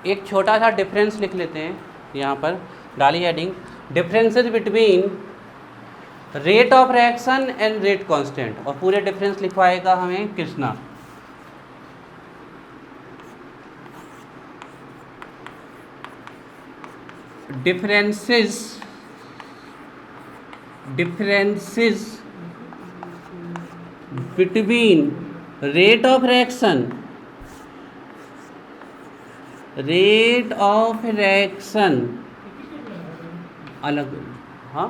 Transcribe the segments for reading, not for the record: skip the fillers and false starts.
एक छोटा सा डिफरेंस लिख लेते हैं यहाँ पर, डाली heading differences between rate of reaction and rate constant, और पूरे डिफरेंस लिखवाएगा हमें Krishna. differences between rate of reaction अलग, हाँ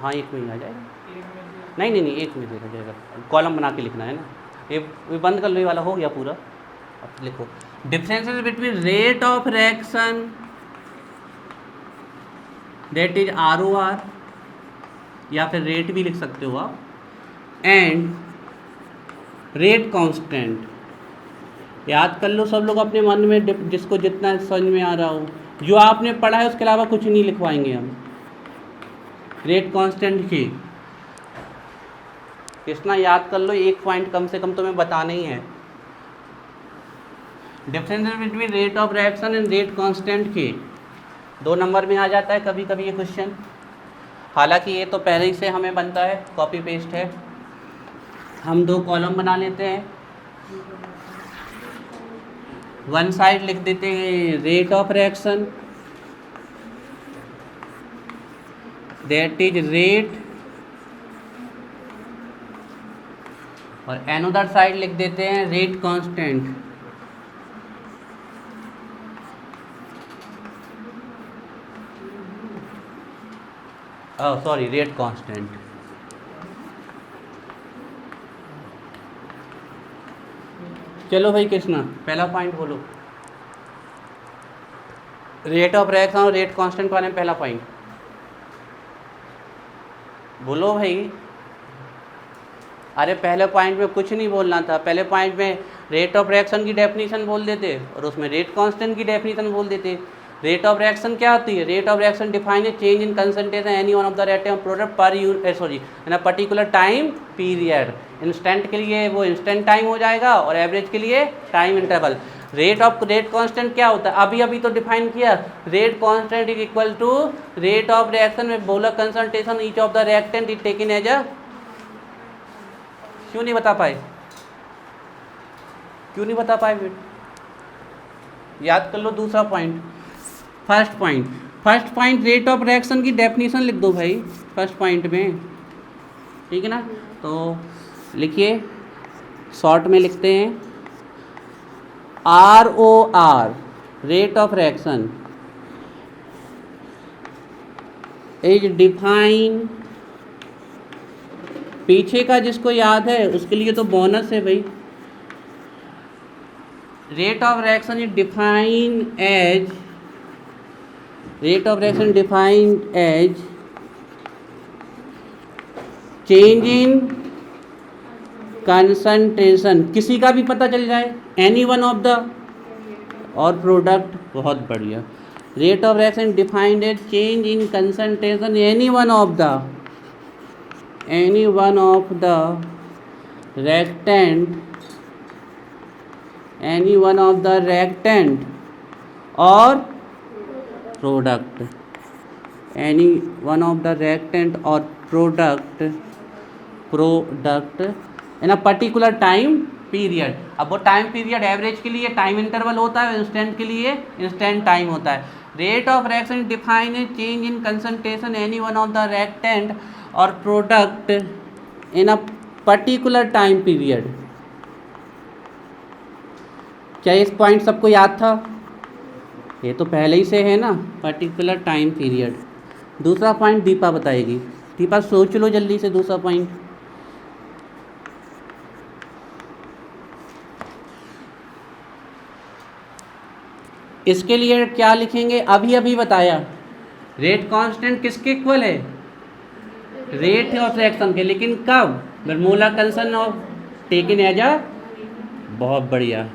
हाँ एक में ही आ जाएगा, नहीं एक में देखा जाएगा, कॉलम बना के लिखना है ना, ये बंद कर लो, ये वाला हो गया पूरा। अब लिखो differences between rate of reaction that is ROR, या फिर रेट भी लिख सकते हो आप, एंड रेट कांस्टेंट। याद कर लो सब लोग अपने मन में, जिसको जितना समझ में आ रहा हो, जो आपने पढ़ा है उसके अलावा कुछ नहीं लिखवाएंगे हम। रेट कांस्टेंट की कितना याद कर लो, एक पॉइंट कम से कम तुम्हें बताना ही है। Difference between rate of reaction and rate constant की 2 नंबर में आ जाता है कभी कभी ये क्वेश्चन, हालांकि ये तो पहले ही से हमें बनता है, कॉपी पेस्ट है। हम 2 कॉलम बना लेते हैं, वन साइड लिख देते हैं rate of reaction that is rate, और अनदर साइड लिख देते हैं rate constant. Sorry rate constant. चलो भाई कृष्णा पहला पॉइंट बोलो, रेट ऑफ रिएक्शन और रेट कांस्टेंट के बारे में पहला पॉइंट बोलो भाई। अरे पहले पॉइंट में कुछ नहीं बोलना था, पहले पॉइंट में रेट ऑफ रिएक्शन की डेफिनेशन बोल देते और उसमें रेट कांस्टेंट की डेफिनेशन बोल देते। रेट ऑफ रिएक्शन क्या होती है? Rate of reaction define a change in concentration any one of the reactant product per in a particular time period. Instant के लिए वो इंस्टेंट टाइम हो जाएगा और एवरेज के लिए टाइम इंटरवल। रेट कांस्टेंट क्या होता है? अभी तो डिफाइन किया, rate constant is equal to rate of reaction में molar concentration each of the reactant is taken as a. क्यों नहीं बता पाए? क्यों नहीं बता पाए? याद कर लो दूसरा point. First point rate of reaction की डेफिनेशन लिख दो भाई फर्स्ट पॉइंट में, ठीक है ना? तो लिखिए, शॉर्ट में लिखते हैं ROR rate of reaction is define. पीछे का जिसको याद है उसके लिए तो बोनस है भाई। Rate of reaction is defined as change in concentration, किसी का भी पता चल जाए, एनी वन ऑफ द, और प्रोडक्ट, बहुत बढ़िया। Rate of reaction defined as change in concentration any one of the reactant और product, any one of the reactant और product in a particular time period. अब वो टाइम पीरियड एवरेज के लिए time interval होता है, इंस्टेंट के लिए इंस्टेंट टाइम होता है। Rate of reaction define a change in concentration any one of the reactant और product in a particular time period. क्या इस पॉइंट सबको याद था? ये तो पहले ही से है ना, पर्टिकुलर टाइम पीरियड। दूसरा पॉइंट दीपा बताएगी। दीपा सोच लो जल्दी से दूसरा पॉइंट। इसके लिए क्या लिखेंगे? अभी बताया, रेट कांस्टेंट किसके इक्वल है? रेट ऑफ रिएक्शन के, लेकिन कब? Molar concentration of taken as a, बहुत बढ़िया।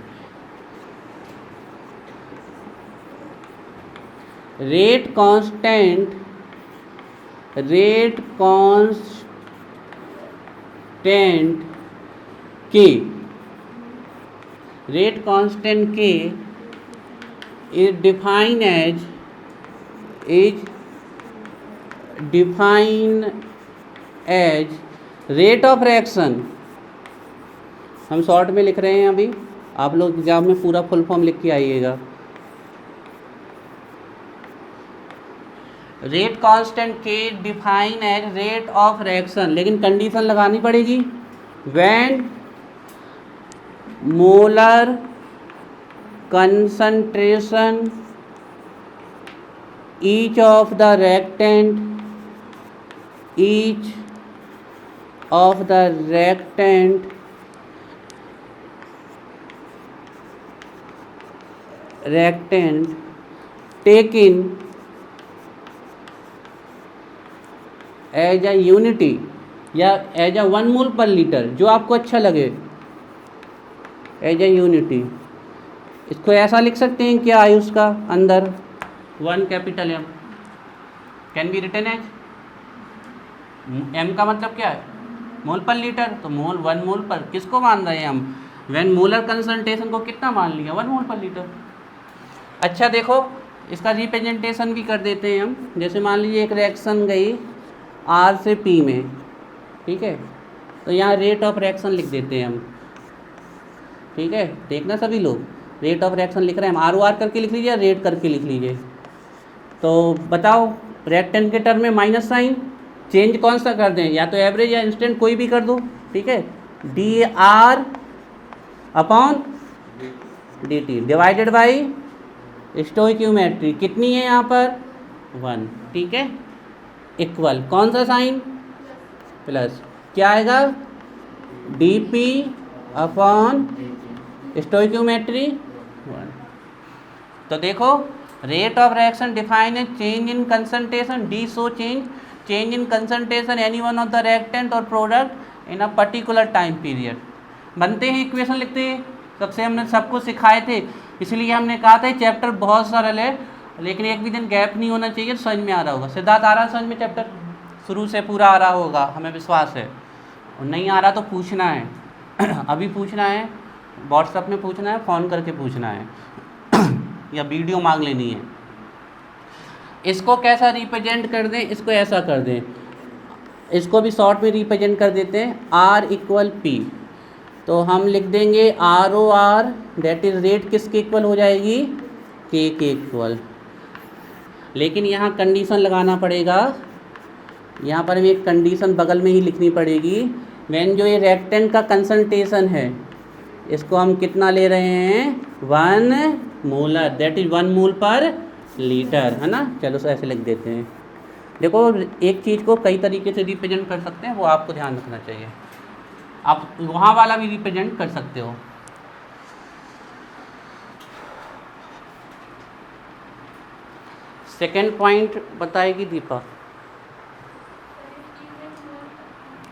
रेट कांस्टेंट के is defined as rate of reaction। हम शॉर्ट में लिख रहे हैं अभी, आप लोग एग्जाम में पूरा फुल फॉर्म लिख के आइएगा। रेट कांस्टेंट के define as rate of reaction, लेकिन कंडीशन लगानी पड़ेगी। When molar concentration each of the reactant taken as a unity या as a 1 mole per litre, जो आपको अच्छा लगे, एज अ यूनिटी। इसको ऐसा लिख सकते हैं क्या आयुष का अंदर 1 capital M can be written as, M का मतलब क्या है मोल पर लीटर, तो मोल 1 मोल पर किसको मान रहे हैं हम, व्हेन मोलर कंसंट्रेशन को कितना मान लिया 1 मोल पर लीटर। अच्छा देखो इसका रिप्रेजेंटेशन भी कर देते हैं हम। जैसे मान लीजिए एक रिएक्शन गई R से P में, ठीक है, तो यहाँ रेट ऑफ रिएक्शन लिख देते हैं हम। ठीक है, देखना सभी लोग रेट ऑफ रिएक्शन लिख रहे हैं हम, ROR करके लिख लीजिए, रेट करके लिख लीजिए। तो बताओ रिएक्टेंट के टर्म में माइनस साइन, चेंज कौन सा कर दें, या तो एवरेज या इंस्टेंट कोई भी कर दो। ठीक है, DR upon DT divided by stoichiometry, कितनी है यहाँ पर 1। ठीक है, इक्वल कौन सा साइन प्लस, क्या आएगा DP अपॉन स्टोइक्योमेट्री 1। तो देखो रेट ऑफ रिएक्शन डिफाइन है change in concentration, D so change in concentration any one of the reactant और product in a particular time period. बनते हैं इक्वेशन लिखते हैं, सबसे हमने सबको सिखाए थे, इसलिए हमने कहा था चैप्टर बहुत सरल है, लेकिन एक भी दिन गैप नहीं होना चाहिए, तो समझ में आ रहा होगा। सिद्धार्थ आ रहा है समझ में, चैप्टर शुरू से पूरा आ रहा होगा, हमें विश्वास है। और नहीं आ रहा तो पूछना है अभी पूछना है, व्हाट्सएप में पूछना है, फ़ोन करके पूछना है या वीडियो मांग लेनी है। इसको कैसा रिप्रेजेंट कर दें, इसको ऐसा कर दें, इसको भी शॉर्ट में रिप्रेजेंट कर देते हैं R इक्वल P। तो हम लिख देंगे ROR दैट इज़ रेट किसके इक्वल हो जाएगी K के इक्वल। लेकिन यहाँ कंडीशन लगाना पड़ेगा, यहाँ पर हमें एक कंडीशन बगल में ही लिखनी पड़ेगी। व्हेन जो ये रिएक्टेंट का कंसंट्रेशन है, इसको हम कितना ले रहे हैं 1 molar, that is 1 mole per litre, है ना। चलो सो ऐसे लिख देते हैं। देखो एक चीज़ को कई तरीके से रिप्रेजेंट कर सकते हैं, वो आपको ध्यान रखना चाहिए। आप वहाँ वाला भी रिप्रेजेंट कर सकते हो। सेकेंड पॉइंट बताएगी दीपा।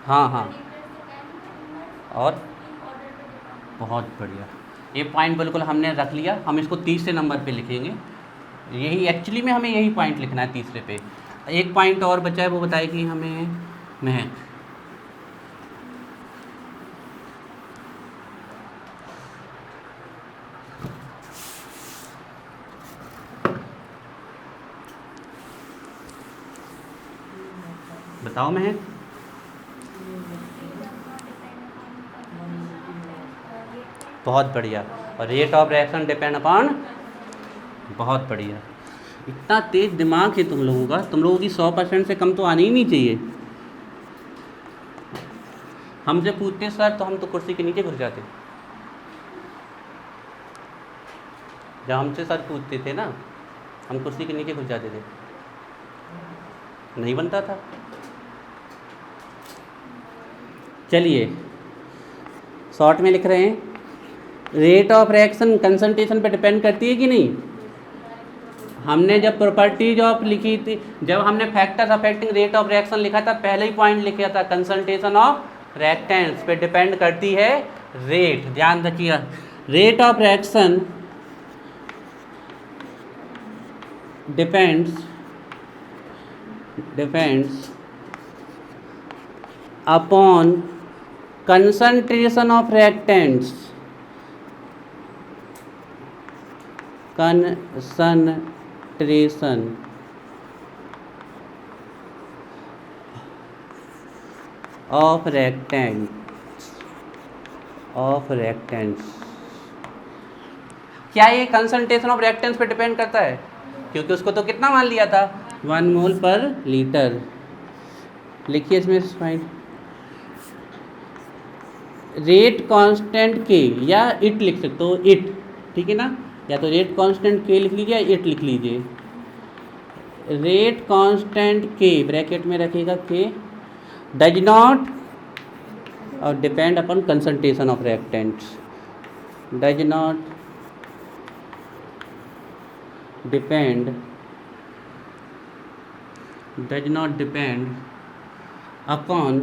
हाँ हाँ, और बहुत बढ़िया, ये पॉइंट बिल्कुल हमने रख लिया। हम इसको तीसरे नंबर पे लिखेंगे, यही एक्चुअली में हमें यही पॉइंट लिखना है तीसरे पे। एक पॉइंट और बचा है, वो बताएगी हमें महक। बताओ महक। बहुत बढ़िया, और rate of reaction depend upon, बहुत बढ़िया। इतना तेज दिमाग है तुम लोगों का, तुम लोगों की 100% से कम तो आनी ही नहीं चाहिए। हमसे पूछते सर तो हम तो कुर्सी के नीचे घुस जाते। जब हमसे सर पूछते थे ना, हम कुर्सी के नीचे घुस जाते थे, नहीं बनता था। चलिए शॉर्ट में लिख रहे हैं, रेट ऑफ रिएक्शन कंसंट्रेशन पे डिपेंड करती है कि नहीं। हमने जब प्रॉपर्टीज ऑफ लिखी थी, जब हमने factors affecting rate of reaction लिखा था, पहले ही पॉइंट लिखा था कंसंट्रेशन ऑफ रिएक्टेंट्स पे डिपेंड करती है रेट। ध्यान रखिए, rate of reaction depends upon concentration of reactants, concentration of reactants. क्या ये कंसंट्रेशन ऑफ रेक्टेंट्स पे डिपेंड करता है? क्योंकि उसको तो कितना मान लिया था, 1 मोल पर लीटर। लिखिए इसमें फाइन रेट कांस्टेंट के, या इट लिख सकते हो, इट, ठीक है ना, या तो रेट कांस्टेंट के लिख लीजिए या इट लिख लीजिए। रेट कांस्टेंट के ब्रैकेट में रखिएगा के डज नॉट और depend upon concentration of reactants, does not depend upon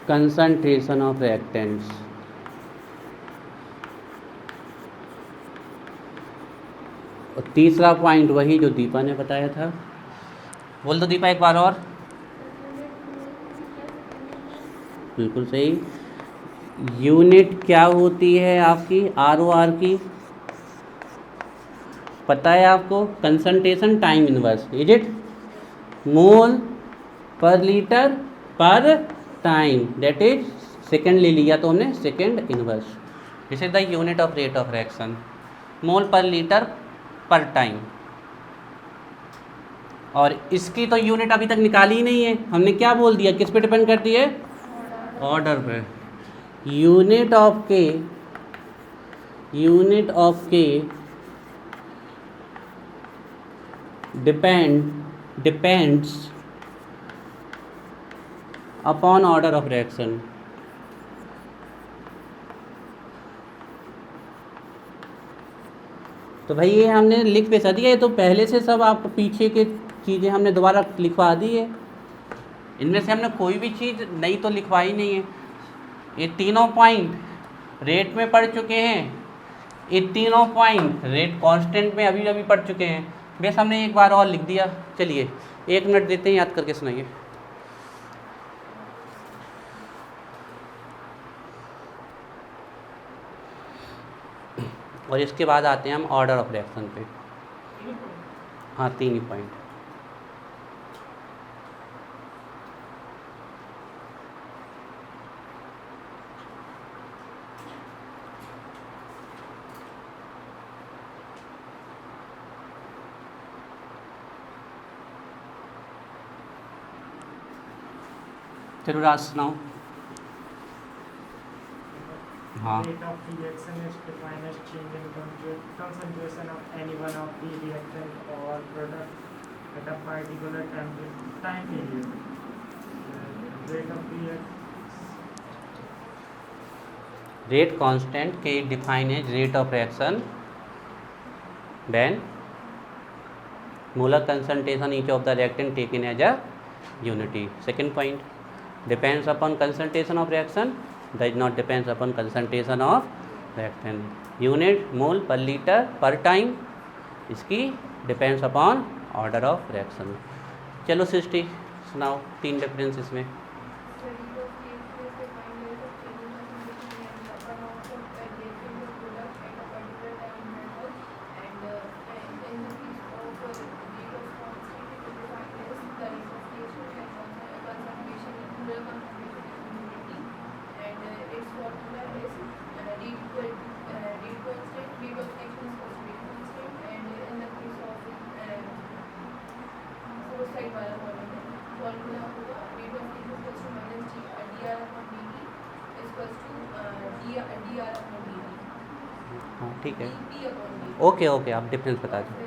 concentration of reactants। और तीसरा पॉइंट वही जो दीपा ने बताया था, बोल दो दीपा एक बार और। बिल्कुल सही। यूनिट क्या होती है आपकी ROR की, पता है आपको? Concentration time inverse, is it? Mole per litre पर टाइम, दैट इज सेकेंड ले लिया तो हमने second inverse. This is the unit of rate of reaction, mole per litre पर टाइम। और इसकी तो यूनिट अभी तक निकाली ही नहीं है, हमने क्या बोल दिया, किस पे डिपेंड करती है? ऑर्डर पे। यूनिट ऑफ के depends upon order of reaction. तो भाई ये हमने लिख पे दिया, ये तो पहले से सब आपको पीछे के चीज़ें हमने दोबारा लिखवा दी है। इनमें से हमने कोई भी चीज़ नई तो लिखवाई नहीं है। ये तीनों पॉइंट रेट में पढ़ चुके हैं, ये तीनों पॉइंट रेट कांस्टेंट में अभी अभी पढ़ चुके हैं, बस हमने एक बार और लिख दिया। चलिए 1 मिनट देते हैं, याद करके सुनाइए। और इसके बाद आते हैं हम ऑर्डर ऑफ रिएक्शन पे। हाँ 3 ही पॉइंट। चलो राज सुनाओ। हाँ Rate of reaction is defined as change in concentration of any one of the reactant or product at a particular time period. Rate of rate constant K defined as rate of reaction when molar concentration each of the reactant taken as a unity. Second point, depends upon concentration of reaction, does not depends upon concentration of reactant. Unit mole per liter per time, इसकी depends upon order of reaction. चलो सृष्टि सुनाओ 3 difference इसमें। हाँ ठीक है, okay okay, आप difference बता दो।